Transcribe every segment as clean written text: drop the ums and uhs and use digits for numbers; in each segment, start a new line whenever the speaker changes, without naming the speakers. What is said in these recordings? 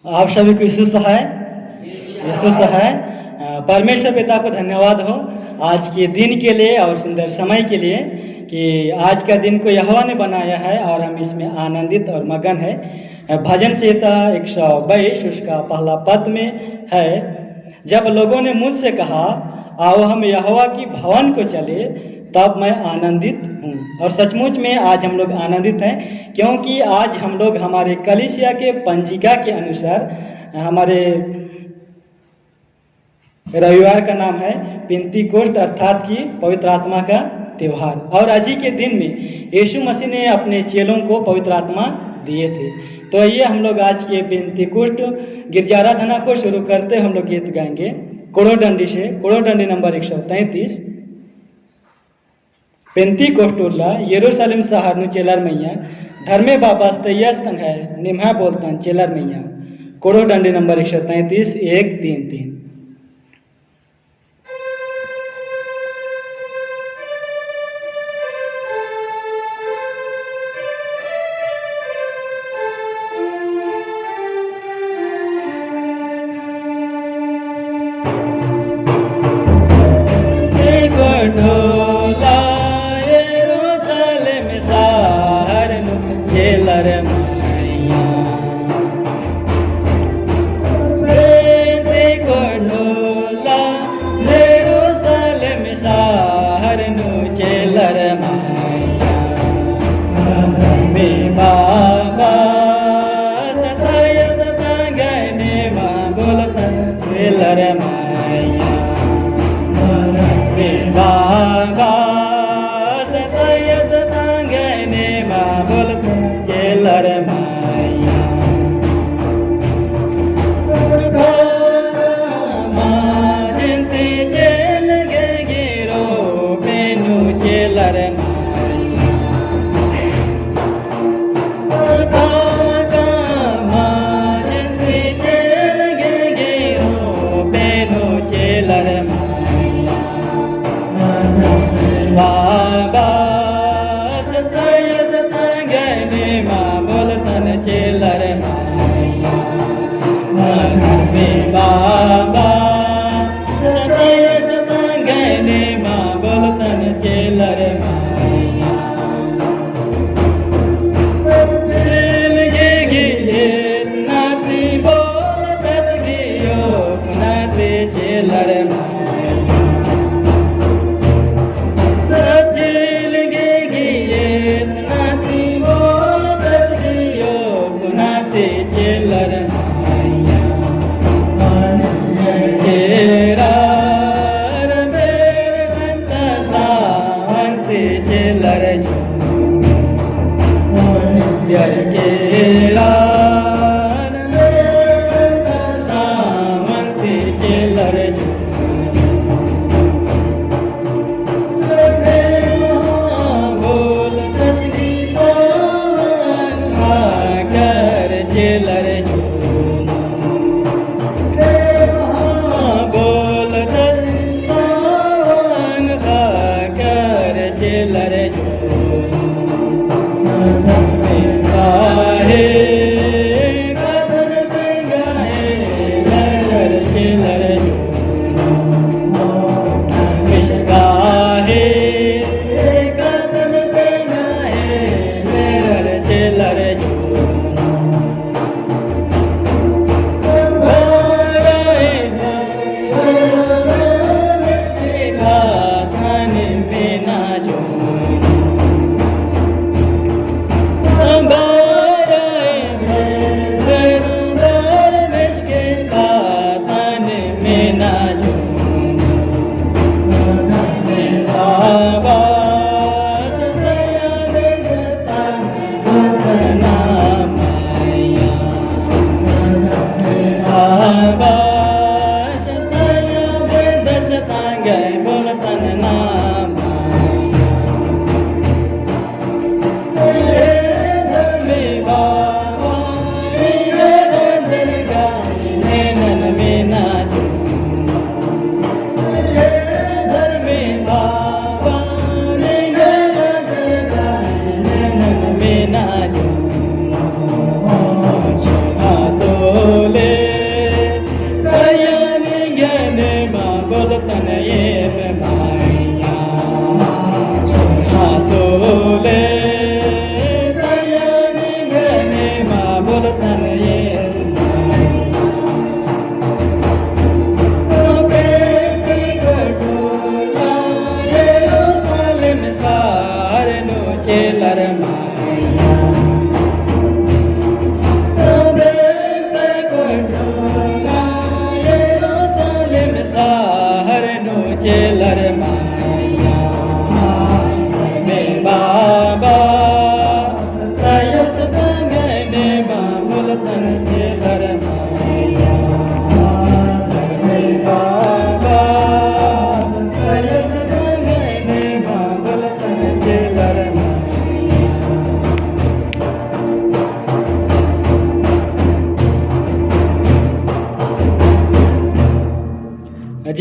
आप सभी को यीशु सहाय परमेश्वर पिता को धन्यवाद हो आज के दिन के लिए और सुंदर समय के लिए कि आज का दिन को यहोवा ने बनाया है और हम इसमें आनंदित और मगन है। भजन संहिता 122 उसका पहला पद में है, जब लोगों ने मुझसे कहा आओ हम यहोवा की भवन को चले, तब मैं आनंदित हूँ। और सचमुच में आज हम लोग आनंदित हैं क्योंकि आज हम लोग हमारे कलीसिया के पंजिका के अनुसार हमारे रविवार का नाम है पेंतीकोस्त अर्थात कि पवित्र आत्मा का त्यौहार। और आज ही के दिन में यीशु मसीह ने अपने चेलों को पवित्र आत्मा दिए थे। तो ये हम लोग आज के पेंतीकोस्त गिरजाराधना को शुरू करते हम लोग गीत गाएंगे कोड़ोडंडी से। कोड़ोडंडी नंबर 133। पेंतीकोस्टुल्ला यरूशलेम शहर नु चेलर मैया धर्मे बाबा तैयस्तन है निम्हा बोलतन चेलर मैया। कोड़ोडंडी नंबर 133 1 3 3।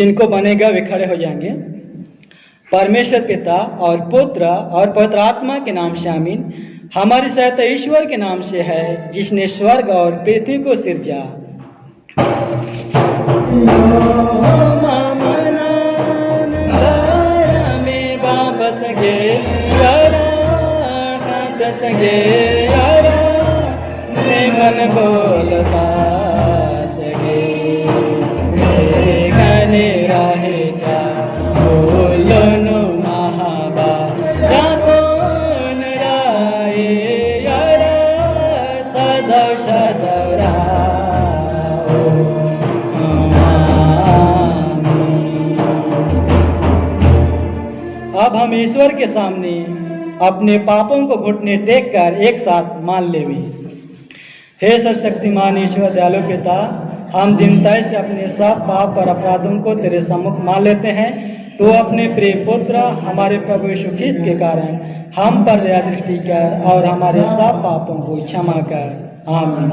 जिनको बनेगा वे खड़े हो जाएंगे। परमेश्वर पिता और पुत्र और पवित्र आत्मा के नाम से आमीन। हमारी सहायता ईश्वर के नाम से है जिसने स्वर्ग और पृथ्वी को सिरजा। मन बोलता सगे गने राहे जा बोलनो महाबा जाकोन राए यारा सदव सदरा। अब हम ईश्वर के सामने अपने पापों को घुटने टेक कर एक साथ मान लेवी। हे सर्वशक्तिमान ईश्वर दयालु पिता, हम दीनता से अपने सब पाप और अपराधों को तेरे सम्मुख मान लेते हैं। तो अपने प्रिय पुत्र हमारे प्रभु यीशु ख्रिस्त के कारण हम पर दया दृष्टि कर और हमारे सब पापों को क्षमा कर। आमीन।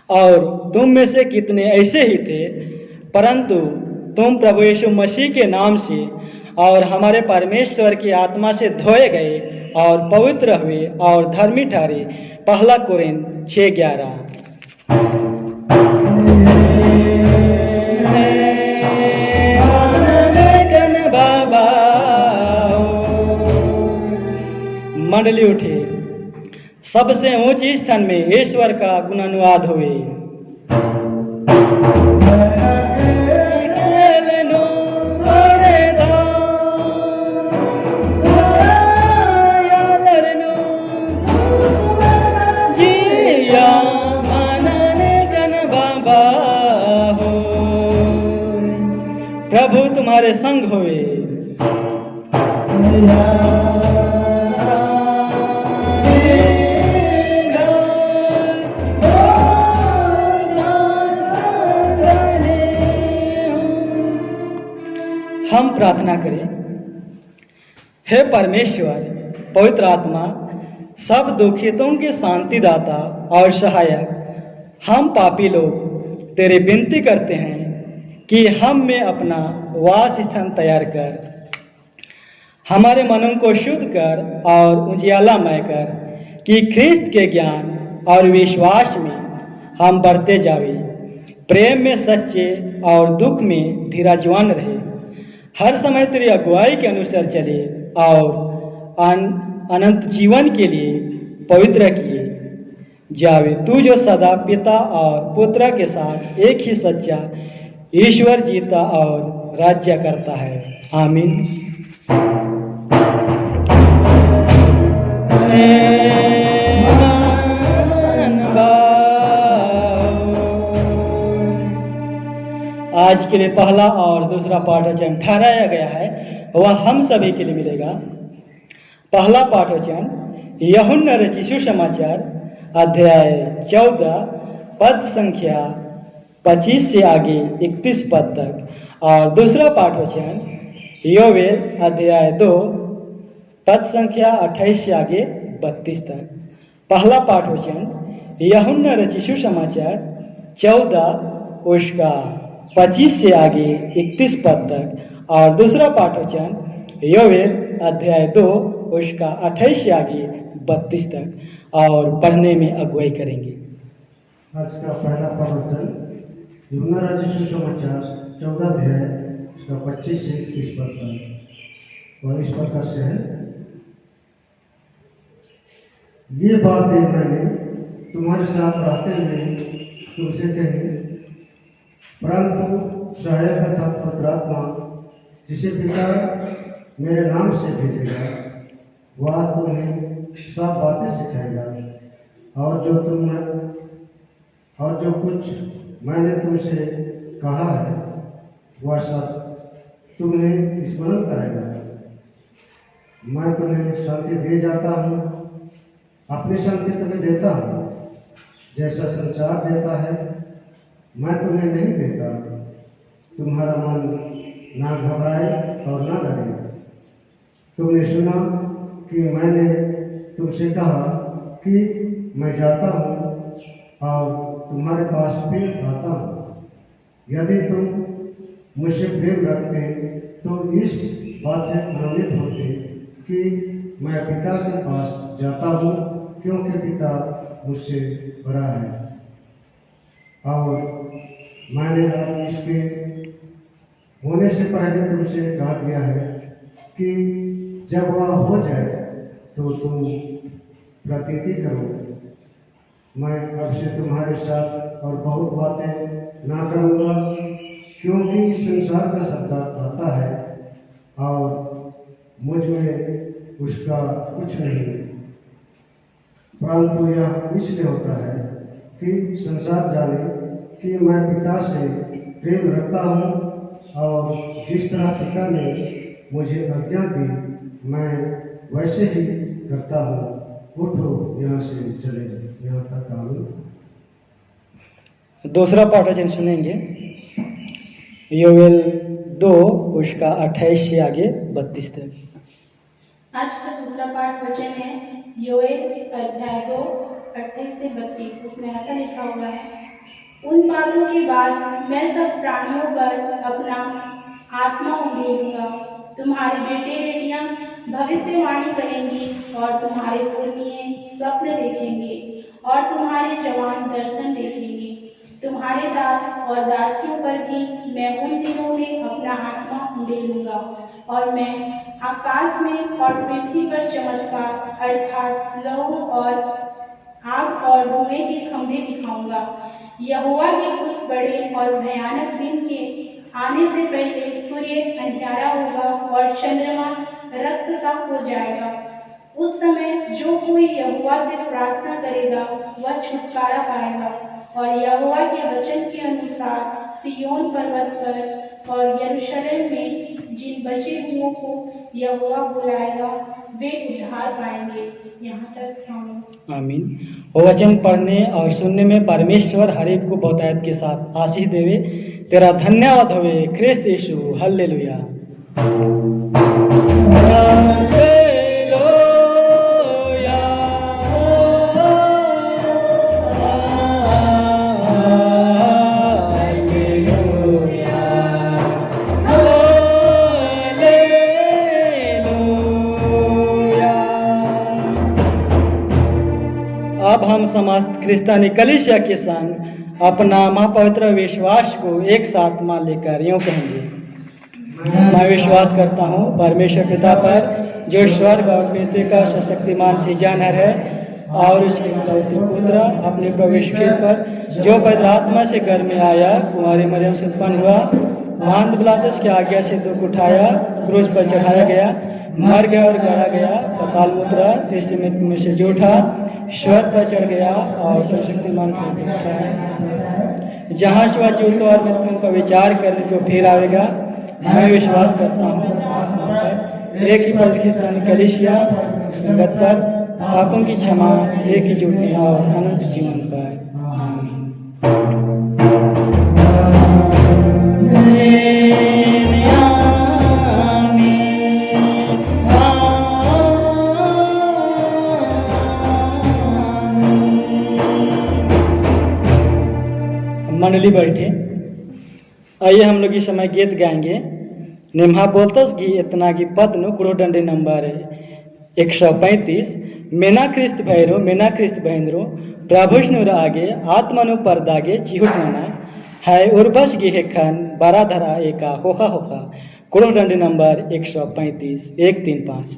और तुम में से कितने ऐसे ही थे, परंतु तुम प्रभु यीशु मसीह के नाम से और हमारे परमेश्वर की आत्मा से धोए गए और पवित्र हुए और धर्मी ठहरे। पहला कोरिन्थ 6:11। मंडली उठे, सबसे ऊंची स्थान में ईश्वर का गुणानुवाद हुए। प्रभु तुम्हारे संग होवे। हम प्रार्थना करें। हे परमेश्वर, पवित्र आत्मा, सब दुखितों के शांतिदाता और सहायक, हम पापी लोग तेरे विनती करते हैं कि हम में अपना वास स्थान तैयार कर, हमारे मनों को शुद्ध कर और उजियालामय कर, कि ख्रिस्त के ज्ञान और विश्वास में हम बढ़ते जावे, प्रेम में सच्चे और दुख में धीरजवान रहे, हर समय तेरी अगुवाई के अनुसार चले और अनंत जीवन के लिए पवित्र किए जावे। तू जो सदा पिता और पुत्र के साथ एक ही सच्चा ईश्वर जीता और राज्य करता है। आमीन। आज के लिए पहला और दूसरा पाठ वचन ठहराया गया है, वह हम सभी के लिए मिलेगा। पहला पाठ वचन यूहन्ना रचित सुसमाचार अध्याय 14 पद संख्या 25 से आगे 31 पद तक, और दूसरा पाठ वचन योवेल अध्याय 2 पद संख्या 28 से आगे 32 तक। पहला पाठ वचन यूहन्ना रचित सुसमाचार 14 उसका 25 से आगे 31 पद तक, और दूसरा पाठ वचन योवेल अध्याय 2 उसका 28 से आगे 32 तक, और पढ़ने में अगुवाई करेंगे।
आज का पहला प्रवचन यूहन्ना रचित सुसमाचार 14 अध्याय उसका 25 से 31 पद तक। और इस प्रकार से है। ये बातें मैंने तुम्हारे साथ रहते हुए तुमसे कही, परंतु सहायक अर्थात पवित्र आत्मा जिसे पिता मेरे नाम से भेजेगा वह तुम्हें सब बातें सिखाएगा और जो कुछ मैंने तुमसे कहा है वह सब तुम्हें स्मरण कराएगा। मैं तुम्हें शांति दे जाता हूँ, अपनी शांति तुम्हें देता हूँ। जैसा संसार देता है मैं तुम्हें नहीं देता। तुम्हारा मन ना घबराए और ना डरे। तुमने सुना कि मैंने तुमसे कहा कि मैं जाता हूँ और तुम्हारे पास फिर आता हूँ। यदि तुम मुझसे प्रेम रखते तो इस बात से आनंदित होते कि मैं पिता के पास जाता हूँ, क्योंकि पिता मुझसे बड़ा है। और मैंने अब इसके होने से पहले तुमसे कहा गया है कि जब वह हो जाए तो तुम प्रतीति करो। मैं अब से तुम्हारे साथ और बहुत बातें ना करूँगा, क्योंकि संसार का सत्ता आता है और मुझ में उसका कुछ नहीं, परंतु यह इसलिए होता है कि संसार जाने कि मैं पिता से प्रेम रखता हूँ और जिस तरह पिता ने मुझे आज्ञा दी मैं वैसे ही करता हूँ। उठो यहाँ से चले, यहाँ तक आऊँ।
दूसरा पाठ वचन सुनेंगे, योवेल 2 उसका 28 से आगे 32 तक।
आज का दूसरा पाठ वचन है योएल अध्याय 2 28 से 32। उसमें ऐसा लिखा हुआ है, उन बातों के बाद मैं सब प्राणियों पर अपना आत्मा उंडेलूंगा। तुम्हारे बेटे बेटियां भविष्यवाणी करेंगी और तुम्हारे पुरनिये स्वप्न देखेंगे और तुम्हारे जवान दर्शन देखेंगे। तुम्हारे दास और दासियों पर भी मैं उन दिनों में अपना आत्मा उंडेलूंगा और मैं आकाश में और पृथ्वी पर चमत्कार अर्थात लहू और आग और धुएं के खंभे दिखाऊंगा। यहोवा के उस बड़े और भयानक दिन के आने से पहले सूर्य अंधियारा होगा और चंद्रमा रक्त सा हो जाएगा। उस समय जो कोई यहोवा से प्रार्थना करेगा वह छुटकारा पाएगा और यहोवा के वचन के अनुसार सिय्योन पर्वत पर और यरूशलेम में जिन बचे हुओं को यहोवा बुलाएगा वे उद्धार पाएंगे। यहाँ तक हम
आमीन। वो वचन पढ़ने और सुनने में परमेश्वर हर एक को बहुतायत के साथ आशीष देवे। तेरा धन्यवाद होवे ख्रिस्त यीशु। हालेलुया। अब हम समस्त क्रिस्तानी कलीसिया के संग अपना महापवित्र विश्वास को एक साथ मान लेकर यूं कहेंगे, मैं विश्वास करता हूँ परमेश्वर पिता पर जो स्वर्ग और पृथ्वी का सशक्तिमान सृजनहार है और उसके इकलौते पुत्र अपने प्रवेश पर जो पवित्र आत्मा से घर में आया, कुंवारी मरियम से उत्पन्न हुआ, महान पिलातुस की आज्ञा से दुख उठाया, क्रूस पर चढ़ाया गया, मर गया और गढ़ा गया, पाताल में उतरा, तीसरे मृत्यु में से जी उठा, स्वर्ग पर चढ़ गया और सर्वशक्तिमान को उठाया, जहाँ से वह जीवित और मृत्यु का विचार करने को फिर आएगा। मैं विश्वास करता हूँ एक ही पवित्र कलीसिया संगत पर पापों की क्षमा, एक ही ज्योति और अनंत जीवन पाए। मंडली बैठे, आइए हम लोग इस समय गीत गाएंगे। निम्हा बोलतस गी इतना की पद नु कुड़ो डंडे नंबर 135 मेना ख्रिस्त भैरो प्रभुष्णुर आगे आत्मनु परदागे चिहुट नाना है उर्वश गी हेखन बरा धरा एका होखा होखा कोड़ोडंडी नंबर 135 135।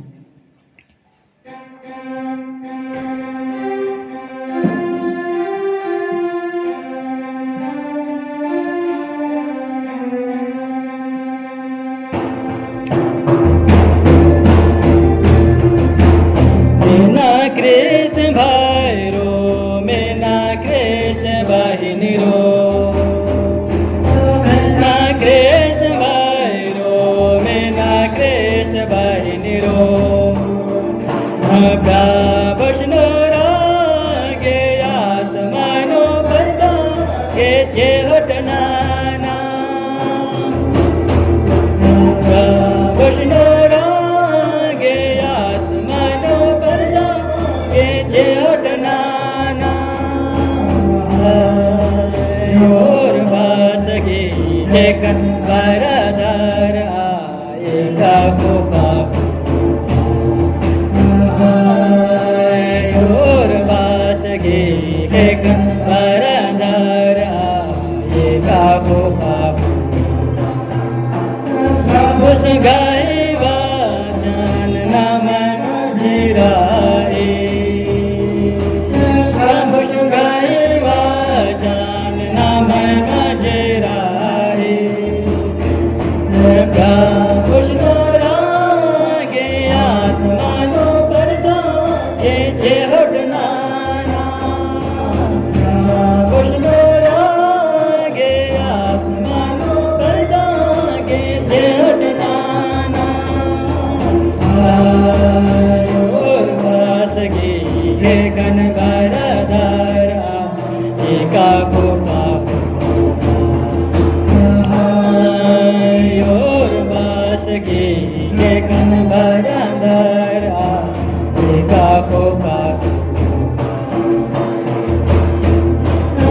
कृष्ण भाई रो मेना कृष्ण बाहिनी रो मेना कृष्ण भाई रो मेना कृष्ण बाहिनी रो का वैष्णो रागे आत्मानो बंदा के जे हटनाना का वैष्णो रागे आत्मानो बंदा के जे हटनाना और वासगी एक बरदार आएगा को और वासगी एक बरदार आएगा को उस गाय वाचन नाम जिराए उस गाय वाचन नाम जिराए विष्णु रागे आत्मानो पर्दा ये जे हटनाना विष्णु रागे आत्मानो पर्दा ये जे हटनाना और वासगी हे गण बरदारा एका गोपा और वासगी हे गण बरदारा एका गोपा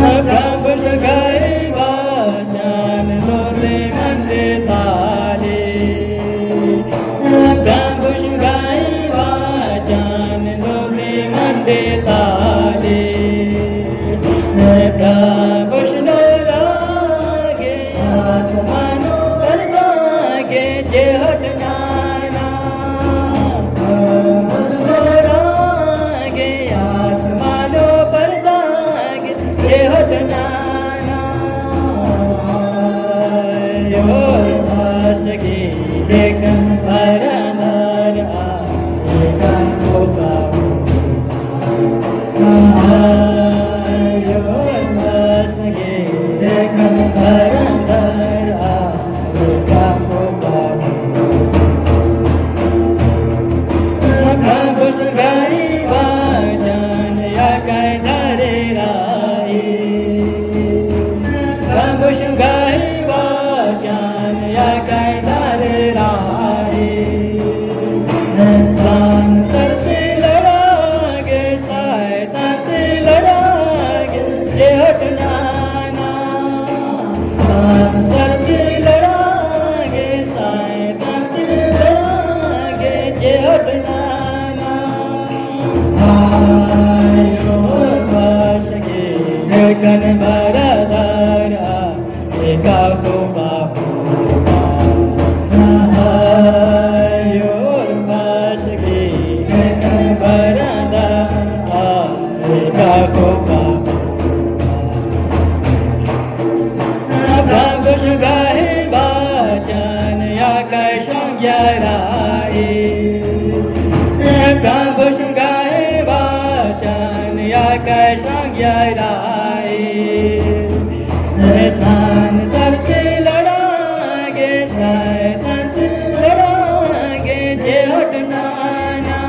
प्रभु सगाई वाचन लोले मंडे ताले प्रभु सगाई वाचन लोले मंडे ताले प्रभु रागे आत्मानो पर्दा के जे हटनाना रागे आत्मानो पर्दा के जे हटनाना और वासगी एक बरदार आएगा होगा और वासगी एक बरदार आएगा होगा प्रभु सगाई वाचन या कह धरे राई प्रभु सगाई वाचन या कह धरे राई सांसर से लड़ागे सहायता से लड़ागे जे हटनाना सांसर से लड़ागे सहायता से लड़ागे जे हटनाना और वासगी गण बरदारा एका गोपा और वासगी गण बरदारा एका गोपा प्रभु सगाई वाचन या कैसा ग्याराए प्रभु सगाई वाचन या कैसा ग्याराए सांसर से लड़ागे सैतन से लड़ागे जे हटनाना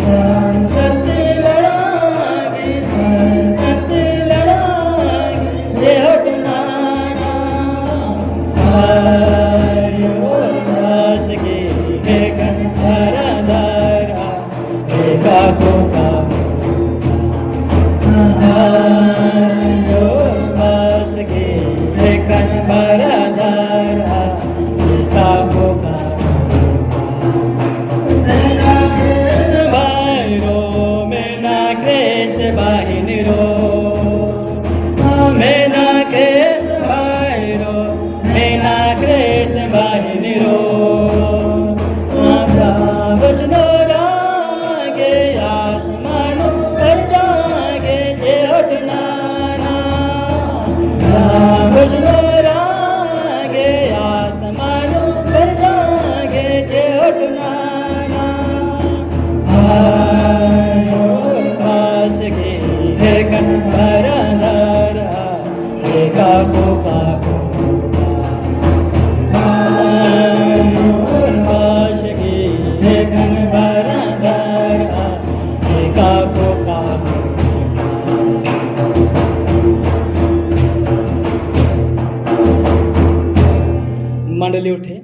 सांसर से लड़ागे सैतन से लड़ागे जे हटनाना और वासगी हे गण बरदारा एका गोपा वासगी हे गण बरदारा एका गोपा भाई रो मेना कृष्ण बाहिनी रो मेना कृष्ण भाई रो मेना कृष्ण बाहिनी उठे।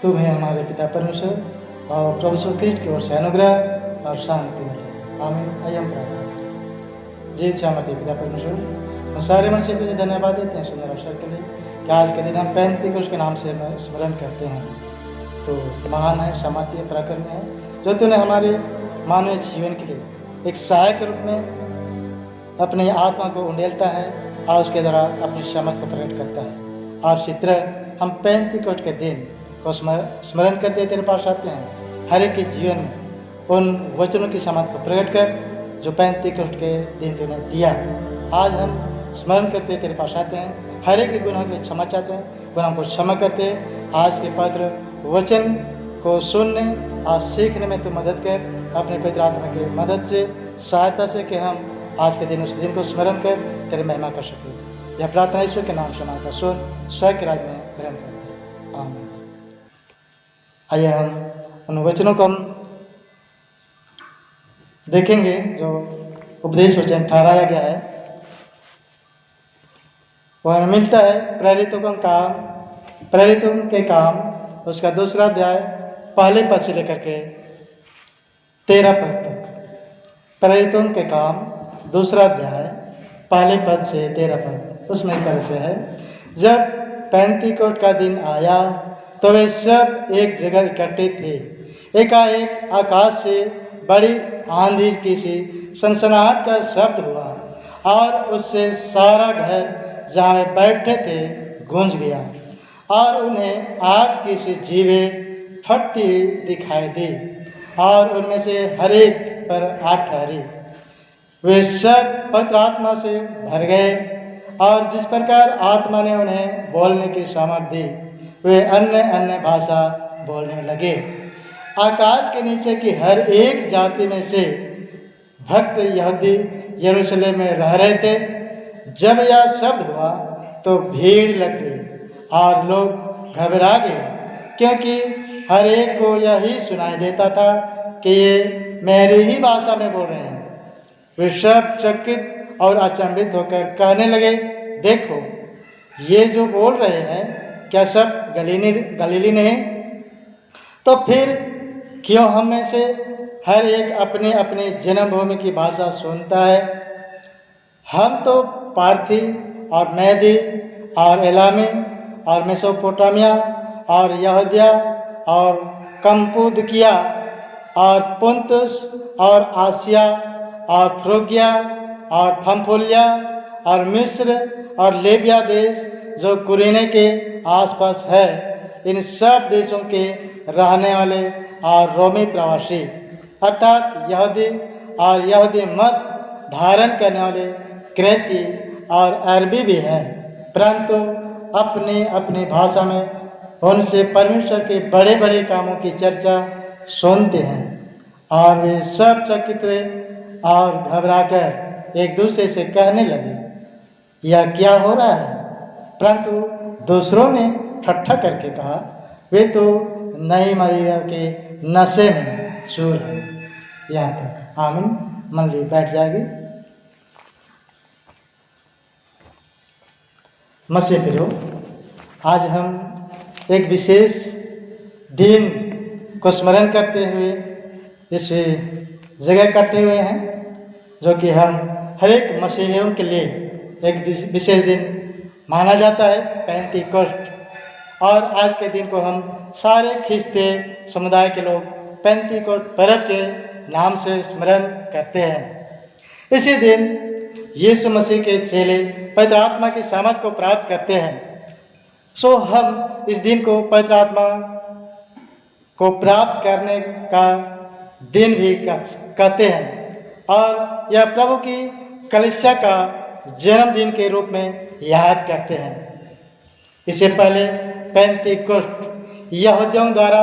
तुम्हें हमारे पिता परमेश्वर और प्रभु यीशु ख्रिस्ट की ओर से अनुग्रह और शांति मिले। आमीन। आइए हम प्रार्थना करें। जी सहमति पिता परमेश्वर, हम सारे मनुष्य के लिए धन्यवाद देते हैं सुंदर अवसर के लिए कि आज के दिन हम पेंतीकोस्त के नाम से स्मरण करते हैं। तो महान है, सहमति है, पराक्रम है, जो तूने हमारे मानवीय जीवन के लिए एक सहायक के रूप में अपनी आत्मा को उंडेलता है और उसके द्वारा अपनी समझ को प्रकट करता है। और इसी तरह हम पेंतीकोस्त के दिन को स्मरण करते तेरे पास आते हैं। हर एक के जीवन में उन वचनों की समझ को प्रकट कर जो पेंतीकोस्त के दिन तूने दिया। आज हम स्मरण करते तेरे पास आते हैं। हर एक गुनाह के क्षमा चाहते हैं, गुनाह को क्षमा करते आज के पवित्र वचन को सुनने और सीखने में तू मदद कर, अपने पवित्र आत्मा की मदद से, सहायता से, कि हम आज के दिन उस दिन को स्मरण कर तेरे महिमा कर सकें। यह प्रार्थना ईश्वर के नाम से मांगता सुन स्वर्ग के राज्य में ग्रहण करते हैं। आमीन। आइए हम उन वचनों को हम देखेंगे जो उपदेश वचन ठहराया गया है। वह मिलता है प्रेरितों के काम उसका 2 अध्याय पहले पद से लेकर के 13 पद तक। प्रेरितों के काम 2 अध्याय पहले पद से 13 पद। उसमें इस तरह से है, जब पेंतीकोस्त का दिन आया तो वे सब एक जगह इकट्ठे थे। एकाएक आकाश से बड़ी आंधी की सी सनसनाहट का शब्द हुआ और उससे सारा घर जहाँ वे बैठे थे गूंज गया और उन्हें आग की सी जीवें फटती हुई दिखाई दी और उनमें से हर एक पर आग ठहरी। वे सब पवित्र आत्मा से भर गए और जिस प्रकार आत्मा ने उन्हें बोलने की सामर्थ्य दी वे अन्य अन्य भाषा बोलने लगे। आकाश के नीचे की हर एक जाति में से भक्त यहूदी यरूशलेम में रह रहे थे। जब यह शब्द हुआ तो भीड़ लग गई और लोग घबरा गए, क्योंकि हर एक को यही सुनाई देता था कि ये मेरी ही भाषा में बोल रहे हैं। वे सब चकित और अचंभित होकर कहने लगे, देखो ये जो बोल रहे हैं क्या सब गलीली नहीं? तो फिर क्यों हम में से हर एक अपने अपने जन्मभूमि की भाषा सुनता है? हम तो पार्थी और मैदी और एलामी और मेसोपोटामिया और यहूदिया और कम्पुदकिया और पुंतुस और आसिया और फ्रोगिया और फम्फोलिया और मिस्र और लेबिया देश जो कुरेने के आसपास है, इन सब देशों के रहने वाले और रोमी प्रवासी अर्थात यहूदी और यहूदी मत धारण करने वाले क्रेती और अरबी भी हैं, परंतु अपनी अपनी भाषा में उनसे परमेश्वर के बड़े बड़े कामों की चर्चा सुनते हैं। और वे सब चकित हुए और घबराकर एक दूसरे से कहने लगे, यह क्या हो रहा है? परंतु दूसरों ने ठट्ठा करके कहा, वे तो नई मदिरा के नशे में चूर है। यहाँ तक। आमीन। मंडली बैठ जाएगी। मसीह प्रियो, आज हम एक विशेष दिन को स्मरण करते हुए इस जगह इकट्ठे हुए हैं, जो कि हम हर एक मसीहियों के लिए एक विशेष दिन माना जाता है, पेंतीकोस्त। और आज के दिन को हम सारे ख्रिस्ती समुदाय के लोग पेंतीकोस्त पर्व के नाम से स्मरण करते हैं। इसी दिन यीशु मसीह के चेले पवित्र आत्मा की सामर्थ को प्राप्त करते हैं। सो हम इस दिन को पवित्र आत्मा को प्राप्त करने का दिन भी कहते हैं और यह प्रभु की कलीसिया का जन्मदिन के रूप में याद करते हैं। इससे पहले पेंतीकोस्त यहूदियों द्वारा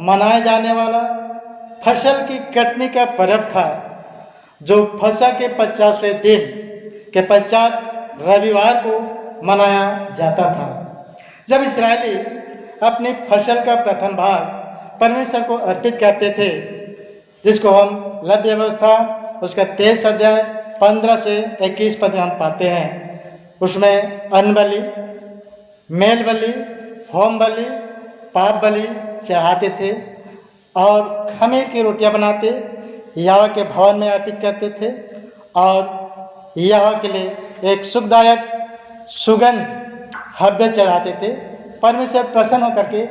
मनाया जाने वाला फसल की कटनी का पर्व था, जो फसह के 50वें दिन के पश्चात रविवार को मनाया जाता था, जब इस्राएली अपनी फसल का प्रथम भाग परमेश्वर को अर्पित करते थे, जिसको हम लव्य व्यवस्था उसका 23 अध्याय 15 से 21 पद में हम पाते हैं।
उसमें अन्न बलि, मेल बलि, होम बलि, पाप बलि चढ़ाते थे और खमीर की रोटियां बनाते यहोवा के भवन में अर्पित करते थे और यहोवा के लिए एक सुखदायक सुगंध हव्य चढ़ाते थे। परमेश्वर प्रसन्न होकर के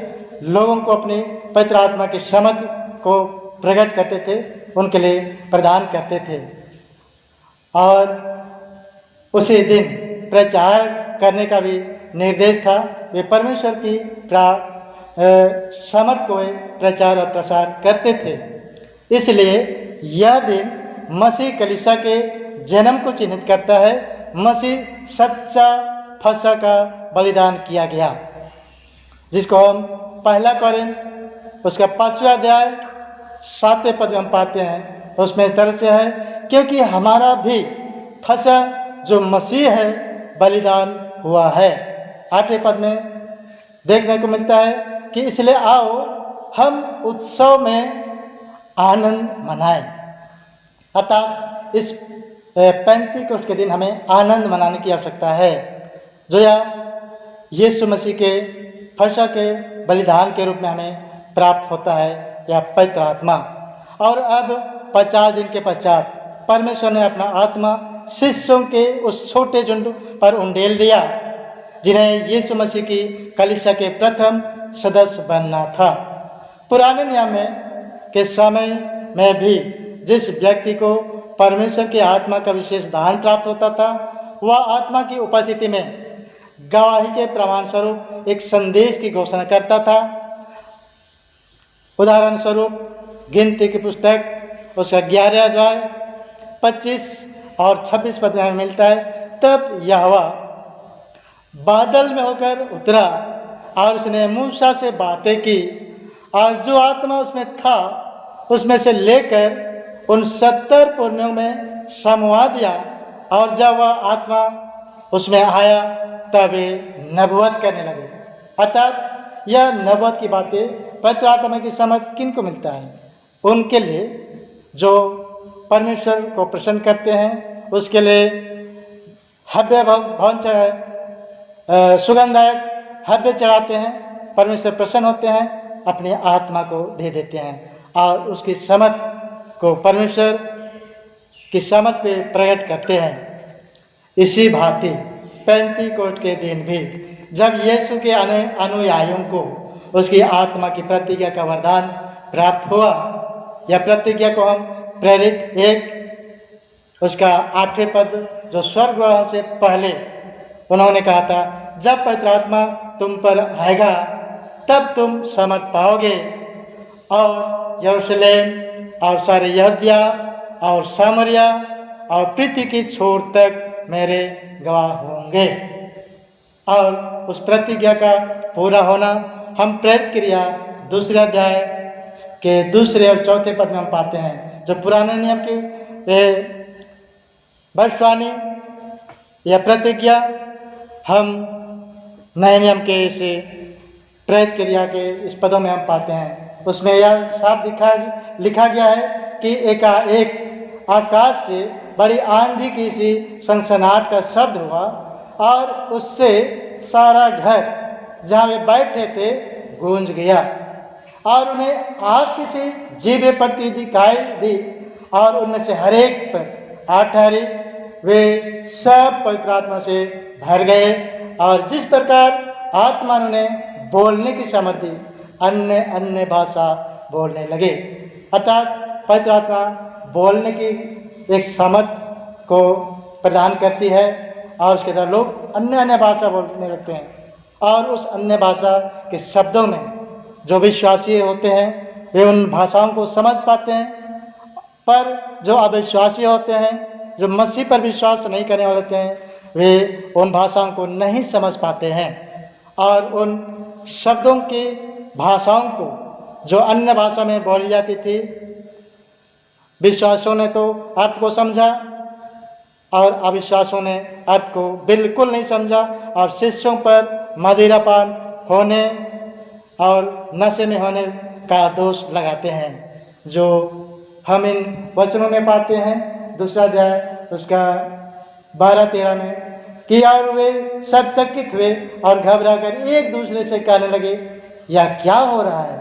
लोगों को अपने पवित्र आत्मा के समझ को प्रकट करते थे, उनके लिए प्रदान करते थे। और उसी दिन प्रचार करने का भी निर्देश था। वे परमेश्वर की समर्थ को प्रचार और प्रसार करते थे। इसलिए यह दिन मसीह कलीसिया के जन्म को चिन्हित करता है। मसीह सच्चा फसह का बलिदान किया गया, जिसको हम पहला कोरिन्थ उसका 5वां अध्याय 7वें पद में हम पाते हैं। उसमें इस तरह से है, क्योंकि हमारा भी फसह जो मसीह है बलिदान हुआ है। 8वें पद में देखने को मिलता है कि इसलिए आओ हम उत्सव में आनंद मनाएं। अर्थात इस पेंतीकोस्त के दिन हमें आनंद मनाने की आवश्यकता है, जो यीशु मसीह के फसह के बलिदान के रूप में हमें प्राप्त होता है, या पवित्र आत्मा। और अब 50 दिन के पश्चात परमेश्वर ने अपना आत्मा शिष्यों के उस छोटे झुंड पर उंडेल दिया, जिन्हें यीशु मसीह की कलीसिया के प्रथम सदस्य बनना था। पुराने नियम के समय में भी जिस व्यक्ति को परमेश्वर की आत्मा का विशेष दान प्राप्त होता था, वह आत्मा की उपस्थिति में गवाही के प्रमाण स्वरूप एक संदेश की घोषणा करता था। उदाहरण स्वरूप गिनती की पुस्तक उसका 11 अध्याय 25 और 26 पद में मिलता है, तब यहोवा बादल में होकर उतरा और उसने मूसा से बातें की, और जो आत्मा उसमें था उसमें से लेकर उन 70 पुरनियों में समवा दिया। और जब वह आत्मा उसमें आया तब वे नबूवत करने लगे। अर्थात यह नबूवत की बातें पवित्र आत्मा की समझ किन को मिलता है? उनके लिए जो परमेश्वर को प्रसन्न करते हैं, उसके लिए हव्य भवन सुगंधदायक हव्य चढ़ाते हैं। परमेश्वर प्रसन्न होते हैं, अपनी आत्मा को दे देते हैं और उसकी समझ को परमेश्वर की समझ पे प्रकट करते हैं। इसी भांति पेंतीकोस्त के दिन भी जब यीशु के अनुयायियों को उसकी आत्मा की प्रतिज्ञा का वरदान प्राप्त हुआ, या प्रतिज्ञा को हम प्रेरित 1 उसका 8वें पद, जो स्वर्ग से पहले उन्होंने कहा था, जब पवित्र आत्मा तुम पर आएगा तब तुम समझ पाओगे और यरूशलेम और सारे यहूदिया और सामरिया और पृथ्वी की छोर तक मेरे गवाह होंगे। और उस प्रतिज्ञा का पूरा होना हम प्रेरित क्रिया 2 अध्याय के 2 और 4 पद में हम पाते हैं, जो पुराने नियम की भविष्यवाणी या प्रतिज्ञा हम नए नियम के इस प्रेरित क्रिया के इस पदों में हम पाते हैं। उसमें यह साफ लिखा गया है कि एकाएक आकाश से बड़ी आंधी की सी सनसनाहट का शब्द हुआ और उससे सारा घर जहाँ वे बैठे थे गूंज गया, और उन्हें आग की सी जीभें पड़ती दिखाई दी, और उनमें से हर एक पर आग ठहरी। वे सब पवित्र आत्मा से भर गए, और जिस प्रकार आत्मा ने बोलने की समझ दी, अन्य अन्य भाषा बोलने लगे। अर्थात पवित्र आत्मा बोलने की एक समझ को प्रदान करती है, और उसके द्वारा लोग अन्य अन्य भाषा बोलने लगते हैं, और उस अन्य भाषा के शब्दों में जो विश्वासी होते हैं वे उन भाषाओं को समझ पाते हैं, पर जो अविश्वासी होते हैं, जो मसीह पर विश्वास नहीं करने वाले होते हैं, वे उन भाषाओं को नहीं समझ पाते हैं, और उन शब्दों की भाषाओं को जो अन्य भाषा में बोली जाती थी, विश्वासियों ने तो अर्थ को समझा और अविश्वासियों ने अर्थ को बिल्कुल नहीं समझा, और शिष्यों पर मदिरापान होने और नशे में होने का दोष लगाते हैं, जो हम इन वचनों में पाते हैं। 2 अध्याय उसका 12-13 में कि और वे सब चकित हुए और घबरा कर एक दूसरे से कहने लगे, यह क्या हो रहा है?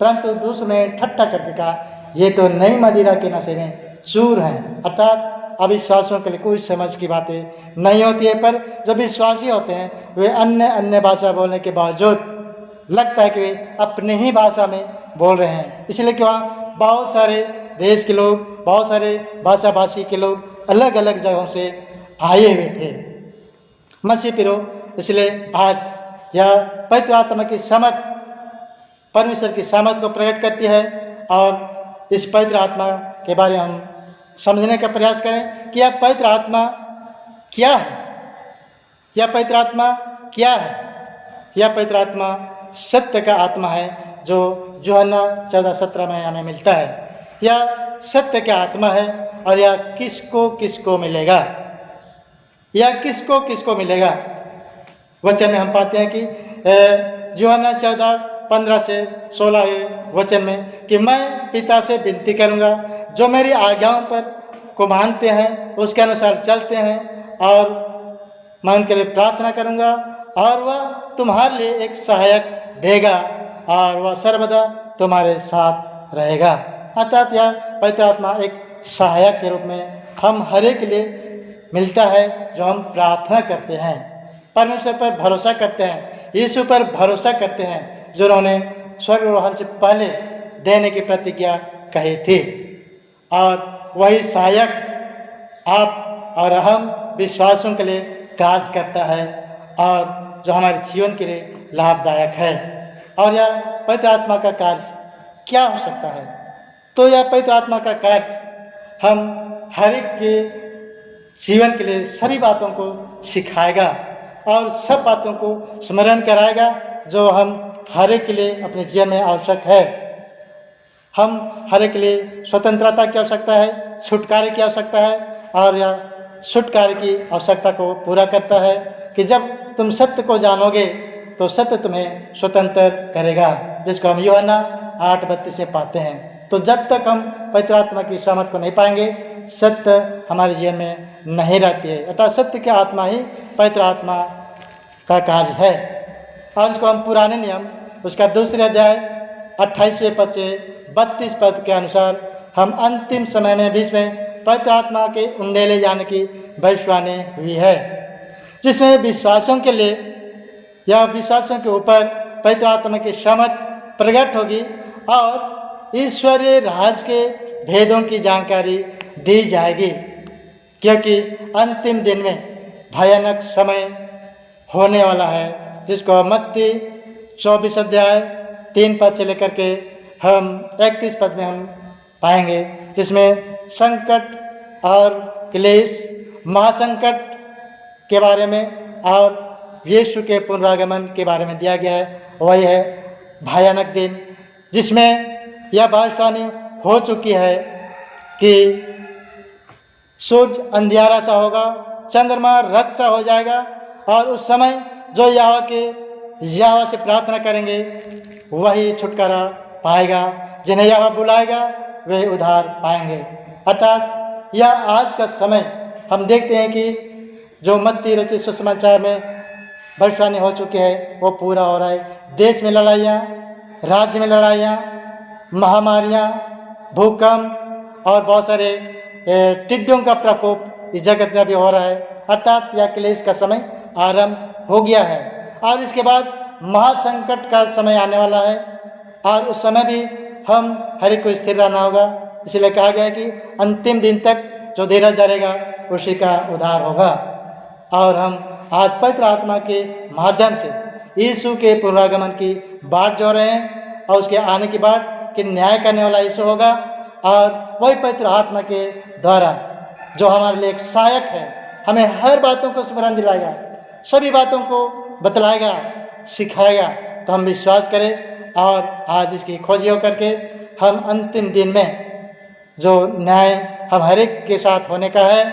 परंतु दूसरों ने ठट्ठा करके कहा, ये तो नई मदिरा के नशे में चूर हैं। अर्थात अविश्वासियों के लिए कोई समझ की बातें नहीं होती है, पर जो विश्वासी होते हैं वे अन्य भाषा बोलने के बावजूद लगता है कि वे अपने ही भाषा में बोल रहे हैं। इसलिए कि वहाँ बहुत सारे देश के लोग, बहुत सारे भाषा भाषी के लोग अलग अलग जगहों से आए हुए थे। मसीह पिरो, इसलिए आज यह पवित्र आत्मा की समर्थ परमेश्वर की सामर्थ को प्रकट करती है और इस पवित्र आत्मा के बारे में हम समझने का प्रयास करें कि यह पवित्र आत्मा क्या है। यह पवित्र आत्मा क्या है? यह पवित्र आत्मा सत्य का आत्मा है जो यूहन्ना 14:17 में हमें मिलता है। यह सत्य का आत्मा है और यह किसको किसको मिलेगा? यह किसको किसको मिलेगा? वचन में हम पाते हैं कि यूहन्ना 14:15 से 16 वचन में कि मैं पिता से विनती करूंगा, जो मेरी आज्ञाओं पर को मानते हैं उसके अनुसार चलते हैं, और मैं उनके लिए प्रार्थना करूंगा और वह तुम्हारे लिए एक सहायक देगा और वह सर्वदा तुम्हारे साथ रहेगा। अर्थात यह पवित्र आत्मा एक सहायक के रूप में हम हर एक के लिए मिलता है जो हम प्रार्थना करते हैं, परमेश्वर पर भरोसा करते हैं, यीशु पर भरोसा करते हैं, जो उन्होंने स्वर्गारोहण से पहले देने की प्रतिज्ञा कही थी। और वही सहायक आप और हम विश्वासों के लिए कार्य करता है और जो हमारे जीवन के लिए लाभदायक है। और यह पवित्र आत्मा का कार्य क्या हो सकता है? तो यह पवित्र आत्मा का कार्य हम हर एक के जीवन के लिए सभी बातों को सिखाएगा और सब बातों को स्मरण कराएगा जो हम हर एक के लिए अपने जीवन में आवश्यक है। हम हर एक के लिए स्वतंत्रता की आवश्यकता है, छुटकारे की आवश्यकता है, और यह छुटकारे की आवश्यकता को पूरा करता है कि जब तुम सत्य को जानोगे तो सत्य तुम्हें स्वतंत्र करेगा, जिसको हम यूहन्ना 8:32 में पाते हैं। तो जब तक हम पवित्र आत्मा की सामर्थ को नहीं पाएंगे, सत्य हमारे जीवन में नहीं रहती है। अतः सत्य की आत्मा ही पवित्र आत्मा का कार्य है। और इसको हम पुराने नियम उसका 2 अध्याय 28वें पद से 32 पद के अनुसार हम अंतिम समय में भी इसमें पवित्र आत्मा के उंडेले जाने की भविष्यवाणी हुई है, जिसमें विश्वासों के लिए या विश्वासों के ऊपर पवित्र आत्मा की सामर्थ प्रकट होगी और ईश्वरीय राज के भेदों की जानकारी दी जाएगी, क्योंकि अंतिम दिन में भयानक समय होने वाला है, जिसको मत्ती 24 अध्याय 3 पद से लेकर के हम 31 पद में हम पाएंगे, जिसमें संकट और क्लेश, महासंकट के बारे में और यीशु के पुनरागमन के बारे में दिया गया है। वही है भयानक दिन, जिसमें यह भविष्यवाणी हो चुकी है कि सूरज अंधियारा सा होगा, चंद्रमा रक्त सा हो जाएगा, और उस समय जो यहोवा से प्रार्थना करेंगे वही छुटकारा पाएगा, जिन्हें यहोवा बुलाएगा वे उद्धार पाएंगे। अर्थात यह आज का समय हम देखते हैं कि जो मत्ती रचित सुसमाचार में भविष्यवाणी हो चुकी है वो पूरा हो रहा है। देश में लड़ाइयाँ, राज्य में लड़ाइयाँ, महामारियाँ, भूकंप और बहुत सारे टिड्डों का प्रकोप इस जगत में भी हो रहा है। अर्थात यह क्लेश का समय आरंभ हो गया है और इसके बाद महासंकट का समय आने वाला है, और उस समय भी हम हर एक को स्थिर रहना होगा। इसलिए कहा गया है कि अंतिम दिन तक जो धीरज धरेगा उसी का उद्धार होगा। और हम आज पवित्र आत्मा के माध्यम से यीशु के पुनरागमन की बाट जो रहे हैं और उसके आने की बाट कि न्याय करने वाला यीशु होगा, और वही पवित्र आत्मा के द्वारा जो हमारे लिए एक सहायक है, हमें हर बातों को स्मरण दिलाएगा, सभी बातों को बतलाएगा, सिखाएगा। तो हम विश्वास करें और आज इसकी खोजी होकर के हम अंतिम दिन में जो न्याय हम हर एक के साथ होने का है,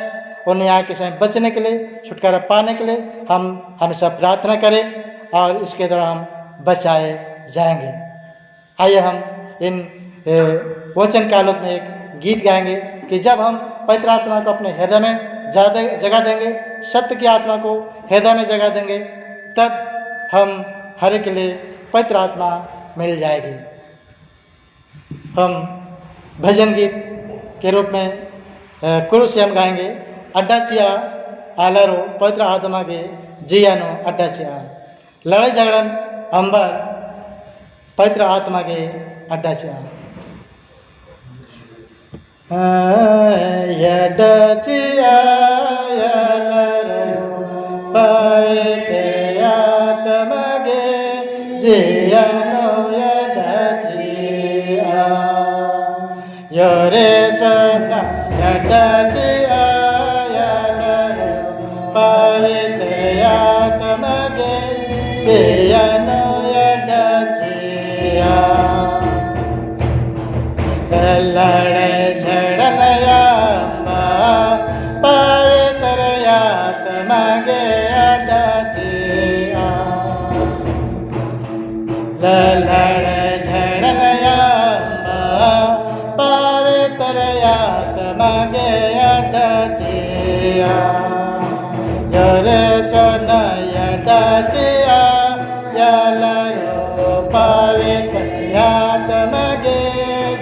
वो न्याय के समय बचने के लिए, छुटकारा पाने के लिए हम हमेशा प्रार्थना करें और इसके द्वारा हम बचाए जाएंगे। आइए हम इन वचन कालों में एक गीत गाएंगे कि जब हम पवित्र आत्मा को अपने हृदय में जगा देंगे, सत्य की आत्मा को हृदय में जगा देंगे, तब हम हर एक के लिए पवित्र आत्मा मिल जाएगी। हम भजन गीत के रूप में कुरु से हम गाएंगे, अड्डाचिया आलारो पवित्र आत्मा के जियानो अड्डाचिया, लड़ाई झगड़न अंबर पवित्र आत्मा के अड्डाचिया। यड्डाचिया यालारो पवित्र आत्मा के जियानो यड्डाचिया, योरे सोना यड्डाचिया यालारो पवित्र आत्मा के जियानो यड्डाचिया, लड़े झड़न याम्बा पवित्र आत्मा के अड्डाचिया, लड़े झड़न याम्बा पवित्र आत्मा के अड्डाचिया, योरे सोना यड्डाचिया यालारो पवित्र आत्मा के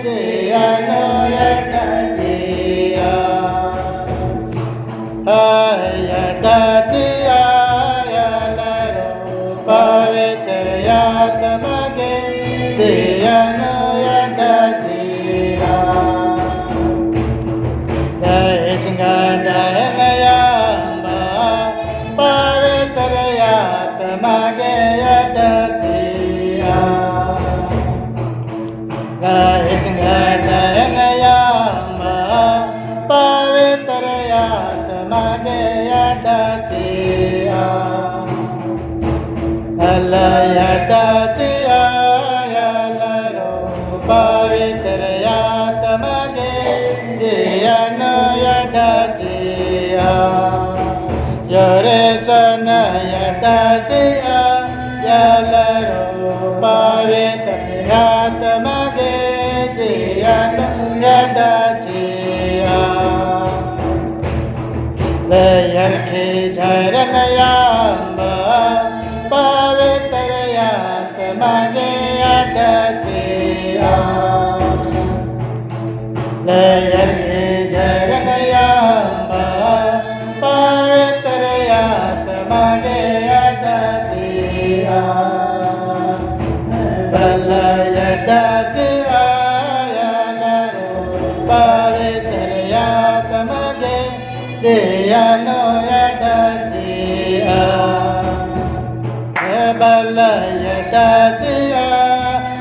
जियानो यड्डाचिया, यड्डाचिया यालारो पवित्र आत्मा के जियानो यड्डाचिया, सिंगाडन याम्बा पवित्र आत्मा के अड्डाचिया, सिंगाडन याम्बा पवित्र आत्मा के अड्डाचिया, यड्डाचिया यालारो पवित्र आत्मा के जियानो यड्डाचिया, योरे सन यड्डाचिया यालारो पवित्र आत्मा के जियानो यड्डाचिया, यरखे झरन याम्बा पवित्र आत्मा के अड्डाचिया, यरखे झरन याम्बा पवित्र आत्मा के अड्डाचिया, यड्डाचिया यालारो पवित्र आत्मा के जियानो यड्डाचिया, यड्डाचिया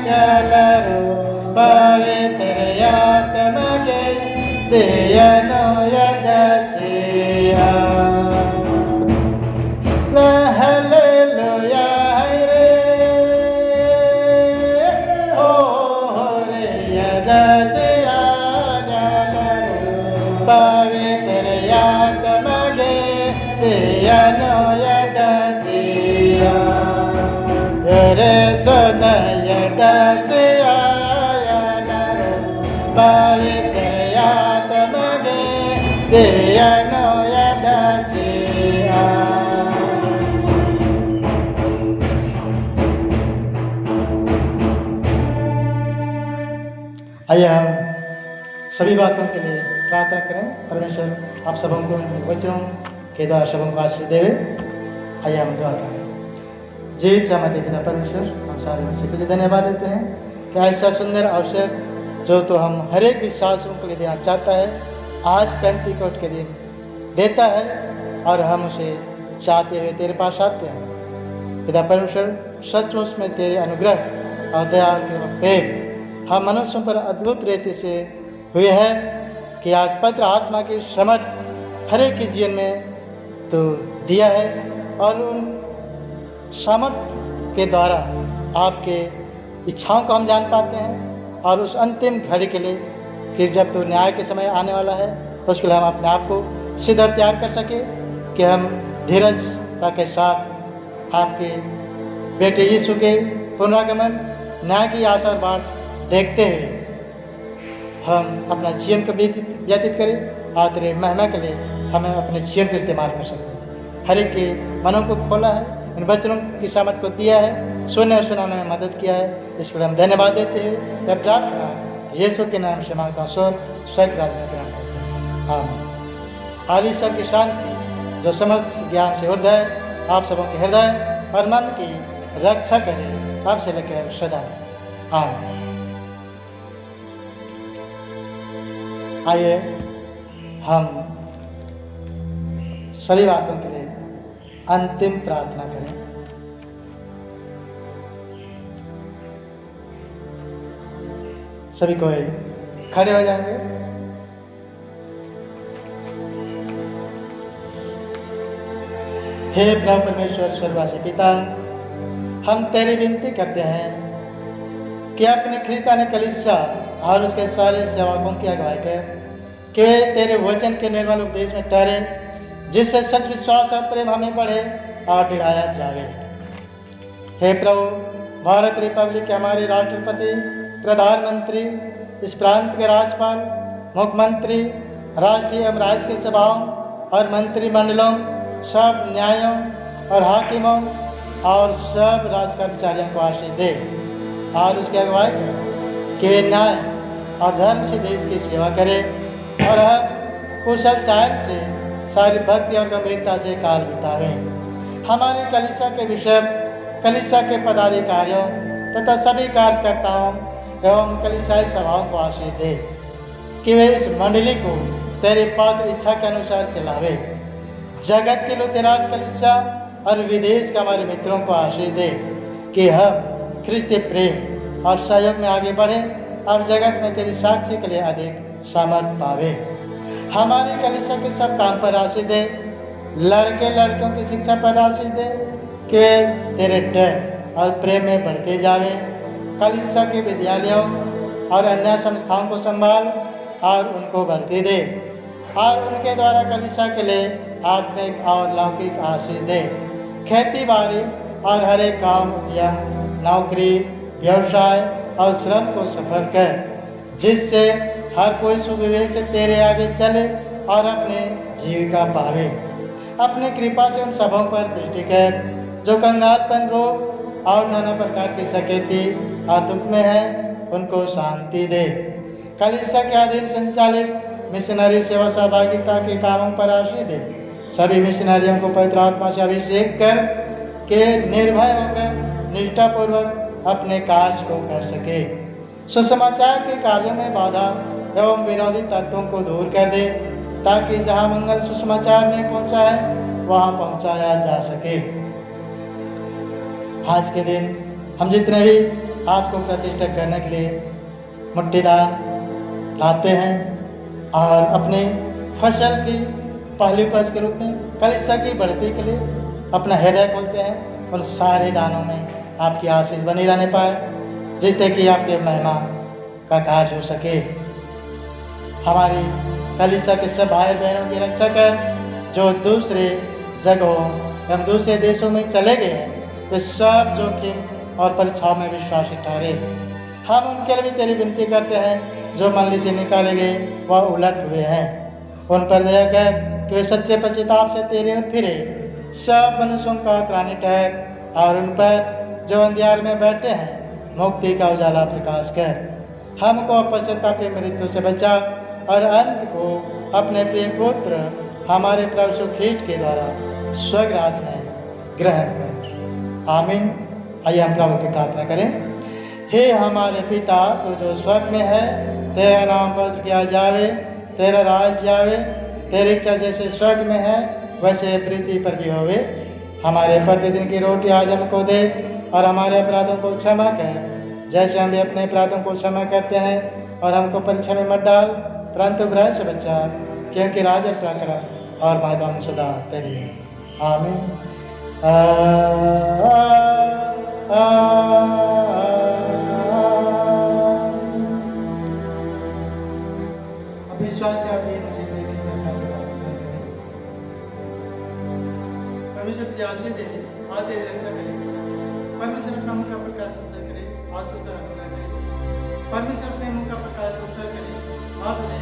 यालारो पवित्र आत्मा के जियानो यड्डाचिया, हालेलुया रे ओ रे यड्डाचिया यालारो पवित्र आत्मा के जियानो यड्डाचिया, रे सोना यड्डाचिया यालारो पवित्र आत्मा के जियानो यड्डाचिया। आइए हम सभी बातों के लिए प्रार्थना करें। परमेश्वर आप सबों को वचनों के द्वारा सबों को आशीष देवे। आइए हम दुआ करें। जीत से हमारे पिता परमेश्वर, हम सारे बच्चे को धन्यवाद देते हैं कि ऐसा सुंदर अवसर जो तो हम हर एक विश्वासियों के लिए देना चाहता है, आज पेंतीकोट के दिन देता है और हम उसे चाहते हुए तेरे पास आते हैं। पिता परमेश्वर, सचमुच में तेरे अनुग्रह और दया के प्रेम हम मनुष्यों पर अद्भुत रीति से हुए है कि आज पवित्र आत्मा की समर्थ हर एक के जीवन में तो दिया है और उन सामर्थ के द्वारा आपके इच्छाओं को हम जान पाते हैं और उस अंतिम घड़ी के लिए कि जब तो न्याय के समय आने वाला है उसके लिए हम अपने आप को सिद्ध और तैयार कर सके कि हम धीरजता के साथ आपके बेटे यीशु के पुनरागमन न्याय की आशा और बाट देखते हुए हम अपना जीवन को व्यतीत करें और तेरे महिमा के लिए हमें अपने चेयर को इस्तेमाल कर सकें। हर एक के मनों को खोला है, इन वचनों की सामर्थ को दिया है, सुनने और सुनाने में मदद किया है। इसके लिए हम धन्यवाद देते हैं। यह प्रार्थना यीशु के नाम से मांगता हूँ, स्वर्ग राज में ग्रहण करते हैं। आमीन। आदि ईश्वर की शांति जो समस्त ज्ञान से ऊर्ध्व है, आप सबों के हृदय और मन की रक्षा करे, आप से लेकर सदा। आमीन। आइए हम सभी बातों के लिए अंतिम प्रार्थना करें। सभी कोई खड़े हो जाएंगे। हे प्रभु परमेश्वर स्वर्गवासी पिता, हम तेरी विनती करते हैं कि अपने ख्रिस्तानी कलीसिया और उसके सारे सेवकों की अगुवाई कर कि वे तेरे वचन के निर्मल उपदेश में ठहरे, जिससे सच विश्वास और प्रेम हमें बढ़े और बढ़ाया जाए। हे प्रभु, भारत रिपब्लिक के हमारे राष्ट्रपति, प्रधानमंत्री, इस प्रांत के राज्यपाल, मुख्यमंत्री, राष्ट्रीय एवं राज्य के सभाओं और मंत्रिमंडलों, सब न्यायों और हाकिमों और सब राज कर्मचारियों को आशीष दे और उसकी अगुवाई कि वे न्याय और धर्म से देश की सेवा करें और हर कुशल चाल से सारी भक्ति और गंभीरता से काल बितावें। हमारे कलीसिया के बिशप, कलीसिया के पदाधिकारियों तथा सभी कार्यकर्ताओं एवं कलीसियाई सभाओं को आशीष दे कि वे इस मंडली को तेरे पवित्र इच्छा के अनुसार चलावे। जगत के लुथेरान कलीसिया और विदेश के हमारे मित्रों को आशीष दे कि हम ख्रिस्ती प्रेम और सहयोग में आगे बढ़े और जगत में तेरी साक्षी के लिए अधिक सामर्थ पावे। हमारे कलीसिया के सब काम पर आशीष दे, लड़के लड़कियों की शिक्षा पर आशीष दे कि तेरे डर और प्रेम में बढ़ते जावे। कलीसिया के विद्यालयों और अन्य संस्थाओं को संभाल और उनको बढ़ती दे और उनके द्वारा कलीसिया के लिए आत्मिक और लौकिक आशीष दे। खेती बाड़ी और हर एक काम या नौकरी, व्यवसाय और श्रम को सफल कर, जिससे हर कोई सुविवेक से तेरे आगे चले और अपने जीविका पावे। अपनी कृपा से उन सबों पर दृष्टि कर जो कंगालपन, रोग और नाना प्रकार की सकेती और दुख में है, उनको शांति दे। कलीसिया के अधीन संचालित मिशनरी सेवा सहभागिता के कामों पर आशीष दे। सभी मिशनरियों को पवित्र आत्मा से अभिषेक कर के निर्भय होकर निष्ठापूर्वक अपने कार्य को कर सके। सुसमाचार के कार्यों में बाधा एवं विरोधी तत्वों को दूर कर दे, ताकि जहां मंगल सुसमाचार में पहुंचा है वहां पहुंचाया जा सके। आज के दिन हम जितने भी आपको प्रतिष्ठा करने के लिए मुट्ठीदार लाते हैं और अपने फसल की पहली उपज के रूप में कलीसिया की बढ़ती के लिए अपना हृदय खोलते हैं। और सारे दानों में आपकी आशीष बनी रहने पाए, जिससे कि आपके महिमा का कार्य हो सके। हमारी कलीसिया के सब भाई बहनों की रक्षा कर, जो दूसरे जगहों एवं दूसरे देशों में चले गए हैं, वे सब जोखिम और परीक्षाओं में विश्वासी ठहरे। हम उनके लिए भी तेरी विनती करते हैं, जो मंडली से निकाले गए वह उलट हुए हैं। उन पर दया कर कि वे सच्चे पश्चाताप से तेरे ओर फिरे। सब मनुष्यों का त्राणी ठहर और उन पर जो अंधियार में बैठे हैं मुक्ति का उजाला प्रकाश कर। हमको पश्चाताप की मृत्यु से बचा और अंत को अपने प्रिय पुत्र हमारे प्रभु यीशु ख्रीष्ट के द्वारा स्वर्ग राज में ग्रहण कर। आमीन। आइए हम प्रभु की प्रार्थना करें। हे हमारे पिता, तू जो स्वर्ग में है, तेरा नाम पवित्र किया जावे, तेरा राज जावे, तेरी इच्छा जैसे स्वर्ग में है वैसे पृथ्वी पर भी होवे। हमारे प्रतिदिन की रोटी आज हमको दे और हमारे अपराधों को क्षमा कर, जैसे हम भी अपने अपराधों को क्षमा करते हैं। और हमको परीक्षा में मत डाल, परंतु बुराई से बचा, क्योंकि राज और प्रताप और महिमा सदा तेरी है। आमीन। विश्वास परमेश्वर से आशीष दे और तेरी रक्षा करे। परमेश्वर अपना मुख का प्रकाश करे और तुझ पर अनुग्रह करे। परमेश्वर अपने मुख का प्रकाश तुझ पर करे और तुझे